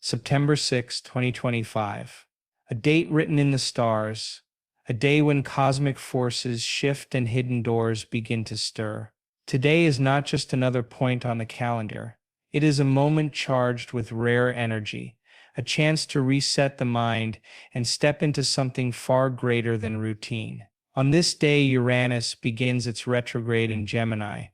September 6, 2025. A date written in the stars. A day when cosmic forces shift and hidden doors begin to stir. Today is not just another point on the calendar. It is a moment charged with rare energy, a chance to reset the mind and step into something far greater than routine. On this day, Uranus begins its retrograde in Gemini,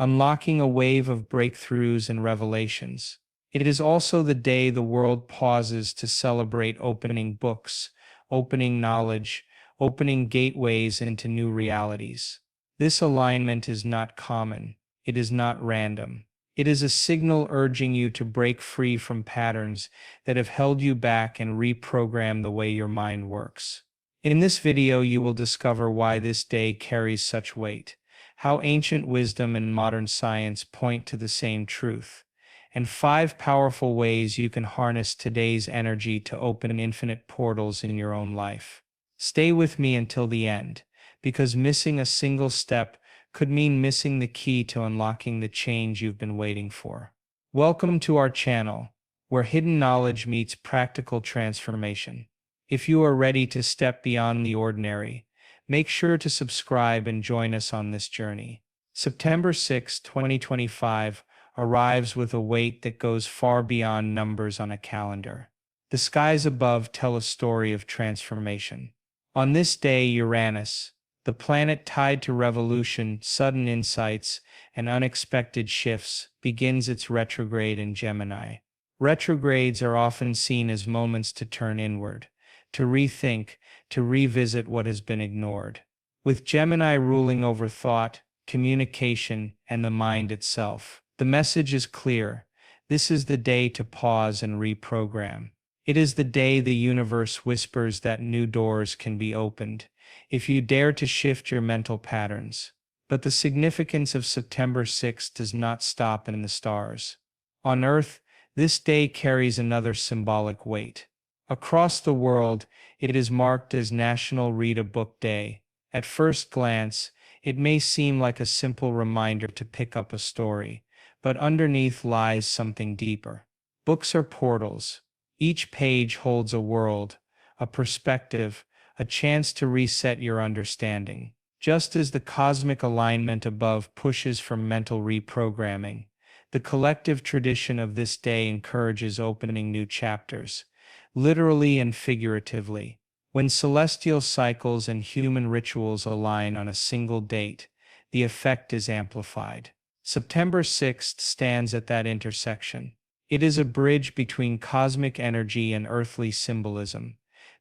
unlocking a wave of breakthroughs and revelations. It is also the day the world pauses to celebrate opening books, opening knowledge, opening gateways into new realities. This alignment is not common. It is not random. It is a signal urging you to break free from patterns that have held you back and reprogram the way your mind works. In this video, you will discover why this day carries such weight, how ancient wisdom and modern science point to the same truth, and 5 powerful ways you can harness today's energy to open infinite portals in your own life. Stay with me until the end, because missing a single step could mean missing the key to unlocking the change you've been waiting for. Welcome to our channel, where hidden knowledge meets practical transformation. If you are ready to step beyond the ordinary, make sure to subscribe and join us on this journey. September 6, 2025 arrives with a weight that goes far beyond numbers on a calendar. The skies above tell a story of transformation. On this day, Uranus, the planet tied to revolution, sudden insights, and unexpected shifts, begins its retrograde in Gemini. Retrogrades are often seen as moments to turn inward, to rethink, to revisit what has been ignored. With Gemini ruling over thought, communication, and the mind itself, the message is clear. This is the day to pause and reprogram. It is the day the universe whispers that new doors can be opened, if you dare to shift your mental patterns. But the significance of September 6 does not stop in the stars. On Earth, this day carries another symbolic weight. Across the world, it is marked as National Read a Book Day. At first glance, it may seem like a simple reminder to pick up a story, but underneath lies something deeper. Books are portals. Each page holds a world, a perspective, a chance to reset your understanding. Just as the cosmic alignment above pushes for mental reprogramming, the collective tradition of this day encourages opening new chapters, literally and figuratively. When celestial cycles and human rituals align on a single date, the effect is amplified. September 6th stands at that intersection. It is a bridge between cosmic energy and earthly symbolism,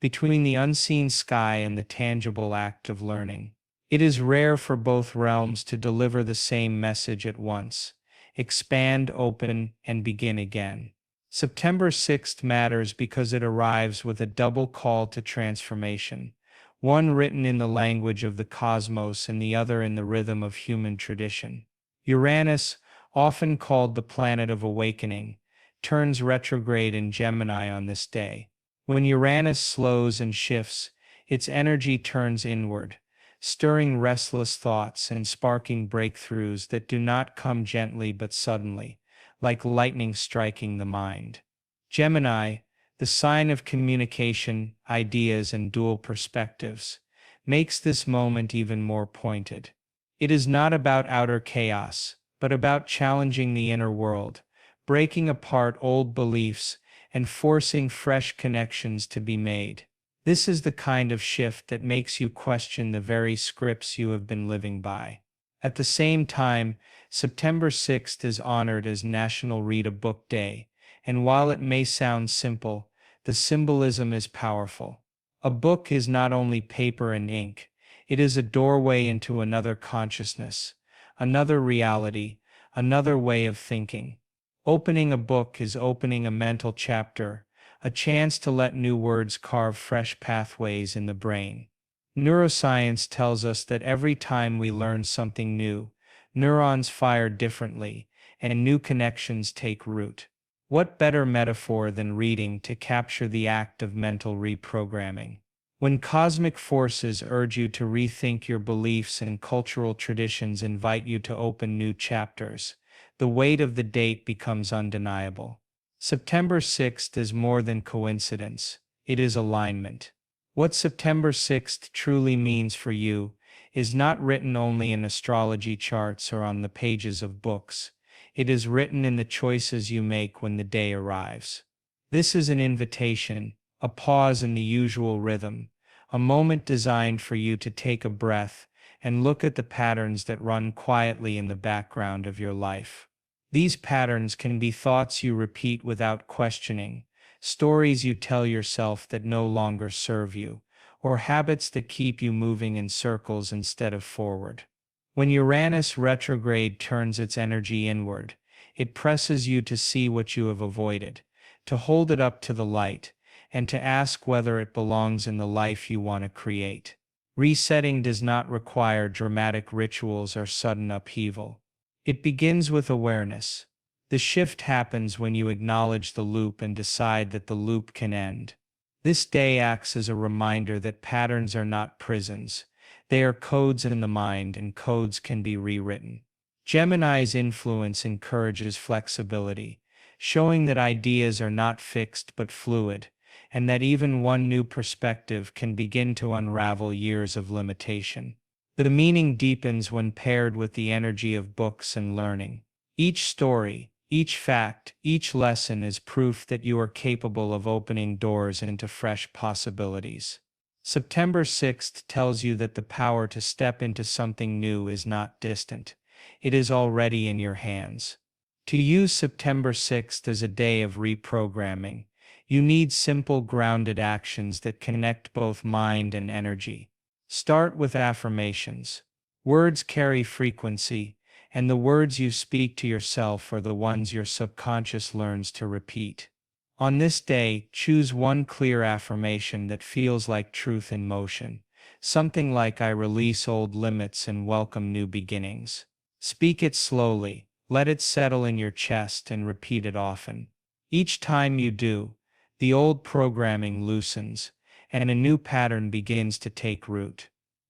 between the unseen sky and the tangible act of learning. It is rare for both realms to deliver the same message at once: expand, open, and begin again. September 6th matters because it arrives with a double call to transformation, one written in the language of the cosmos and the other in the rhythm of human tradition. Uranus, often called the planet of awakening, turns retrograde in Gemini on this day. When Uranus slows and shifts, its energy turns inward, stirring restless thoughts and sparking breakthroughs that do not come gently but suddenly, like lightning striking the mind. Gemini, the sign of communication, ideas, and dual perspectives, makes this moment even more pointed. It is not about outer chaos, but about challenging the inner world, breaking apart old beliefs, and forcing fresh connections to be made. This is the kind of shift that makes you question the very scripts you have been living by. At the same time, September 6th is honored as National Read a Book Day, and while it may sound simple, the symbolism is powerful. A book is not only paper and ink, it is a doorway into another consciousness, another reality, another way of thinking. Opening a book is opening a mental chapter, a chance to let new words carve fresh pathways in the brain. Neuroscience tells us that every time we learn something new, neurons fire differently, and new connections take root. What better metaphor than reading to capture the act of mental reprogramming? When cosmic forces urge you to rethink your beliefs and cultural traditions invite you to open new chapters, the weight of the date becomes undeniable. September 6th is more than coincidence, it is alignment. What September 6th truly means for you is not written only in astrology charts or on the pages of books. It is written in the choices you make when the day arrives. This is an invitation, a pause in the usual rhythm, a moment designed for you to take a breath and look at the patterns that run quietly in the background of your life. These patterns can be thoughts you repeat without questioning, stories you tell yourself that no longer serve you, or habits that keep you moving in circles instead of forward. When Uranus retrograde turns its energy inward, it presses you to see what you have avoided, to hold it up to the light, and to ask whether it belongs in the life you want to create. Resetting does not require dramatic rituals or sudden upheaval. It begins with awareness. The shift happens when you acknowledge the loop and decide that the loop can end. This day acts as a reminder that patterns are not prisons. They are codes in the mind, and codes can be rewritten. Gemini's influence encourages flexibility, showing that ideas are not fixed but fluid, and that even one new perspective can begin to unravel years of limitation. The meaning deepens when paired with the energy of books and learning. Each story, each fact, each lesson is proof that you are capable of opening doors into fresh possibilities. September 6th tells you that the power to step into something new is not distant. It is already in your hands. To use September 6th as a day of reprogramming, you need simple grounded actions that connect both mind and energy. Start with affirmations. Words carry frequency, and the words you speak to yourself are the ones your subconscious learns to repeat. On this day, choose one clear affirmation that feels like truth in motion, something like "I release old limits and welcome new beginnings." Speak it slowly, let it settle in your chest, and repeat it often. Each time you do, the old programming loosens, and a new pattern begins to take root.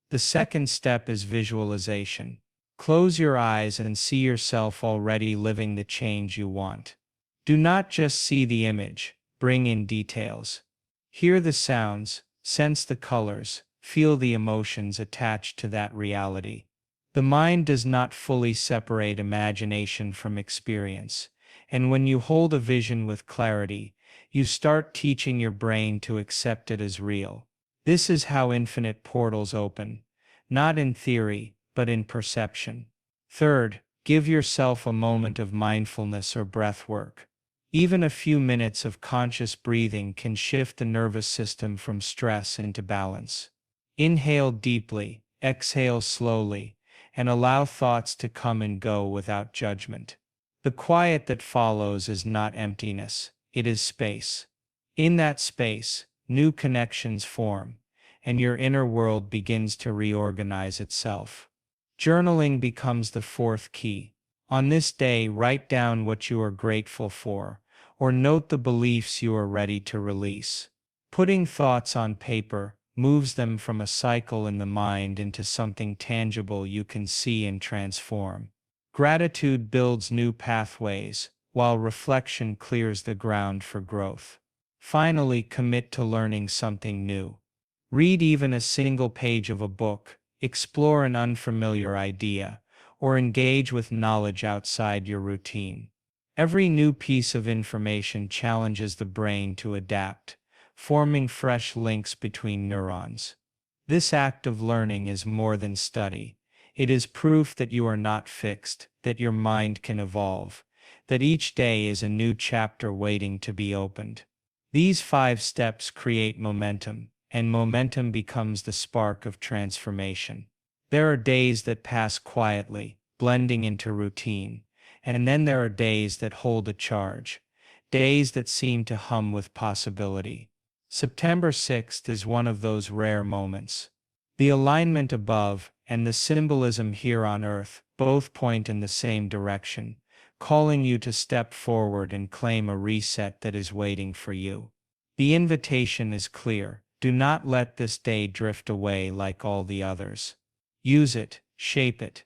The second step is visualization. Close your eyes and see yourself already living the change you want. Do not just see the image, bring in details. Hear the sounds, sense the colors, feel the emotions attached to that reality. The mind does not fully separate imagination from experience, and when you hold a vision with clarity, you start teaching your brain to accept it as real. This is how infinite portals open, not in theory, but in perception. Third, give yourself a moment of mindfulness or breath work. Even a few minutes of conscious breathing can shift the nervous system from stress into balance. Inhale deeply, exhale slowly, and allow thoughts to come and go without judgment. The quiet that follows is not emptiness, it is space. In that space, new connections form, and your inner world begins to reorganize itself. Journaling becomes the fourth key. On this day, write down what you are grateful for, or note the beliefs you are ready to release. Putting thoughts on paper moves them from a cycle in the mind into something tangible you can see and transform. Gratitude builds new pathways, while reflection clears the ground for growth. Finally, commit to learning something new. Read even a single page of a book, explore an unfamiliar idea, or engage with knowledge outside your routine. Every new piece of information challenges the brain to adapt, forming fresh links between neurons. This act of learning is more than study. It is proof that you are not fixed, that your mind can evolve, that each day is a new chapter waiting to be opened. These 5 steps create momentum, and momentum becomes the spark of transformation. There are days that pass quietly, blending into routine, and then there are days that hold a charge, days that seem to hum with possibility. September 6th is one of those rare moments. The alignment above and the symbolism here on Earth both point in the same direction, calling you to step forward and claim a reset that is waiting for you. The invitation is clear. Do not let this day drift away like all the others. Use it, shape it.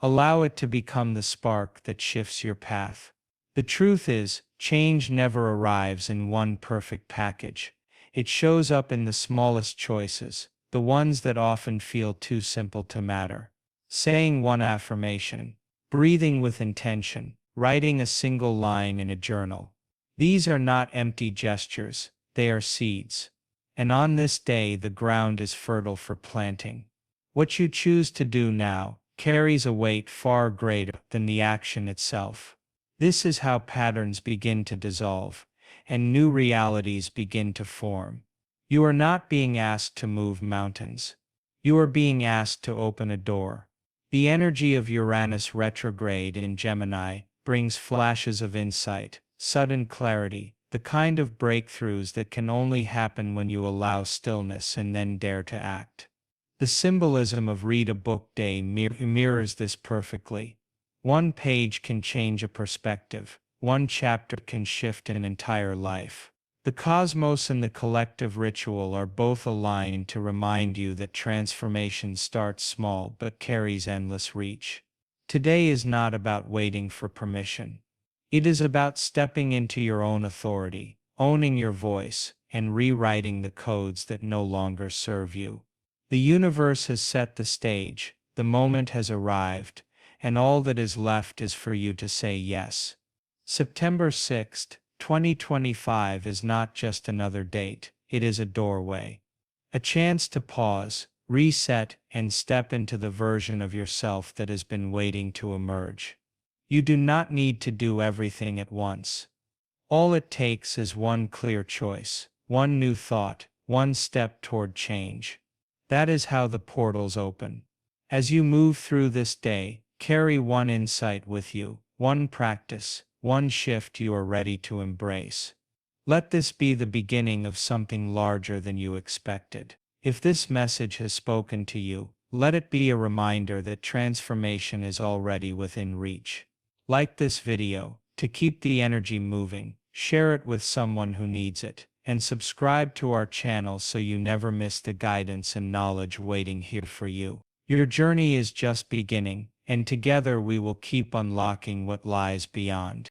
Allow it to become the spark that shifts your path. The truth is, Change never arrives in one perfect package. It shows up in the smallest choices, the ones that often feel too simple to matter. Saying one affirmation, breathing with intention, writing a single line in a journal. These are not empty gestures, they are seeds. And on this day, the ground is fertile for planting. What you choose to do now carries a weight far greater than the action itself. This is how patterns begin to dissolve, and new realities begin to form. You are not being asked to move mountains. You are being asked to open a door. The energy of Uranus retrograde in Gemini brings flashes of insight, sudden clarity, the kind of breakthroughs that can only happen when you allow stillness and then dare to act. The symbolism of Read a Book Day mirrors this perfectly. One page can change a perspective, one chapter can shift an entire life. The cosmos and the collective ritual are both aligned to remind you that transformation starts small but carries endless reach. Today is not about waiting for permission. It is about stepping into your own authority, owning your voice, and rewriting the codes that no longer serve you. The universe has set the stage, the moment has arrived, and all that is left is for you to say yes. September 6th, 2025 is not just another date, it is a doorway. A chance to pause, reset, and step into the version of yourself that has been waiting to emerge. You do not need to do everything at once. All it takes is one clear choice, one new thought, one step toward change. That is how the portals open. As you move through this day, carry one insight with you, one practice, one shift you are ready to embrace. Let this be the beginning of something larger than you expected. If this message has spoken to you, let it be a reminder that transformation is already within reach. Like this video to keep the energy moving, share it with someone who needs it, and subscribe to our channel so you never miss the guidance and knowledge waiting here for you. Your journey is just beginning, and together we will keep unlocking what lies beyond.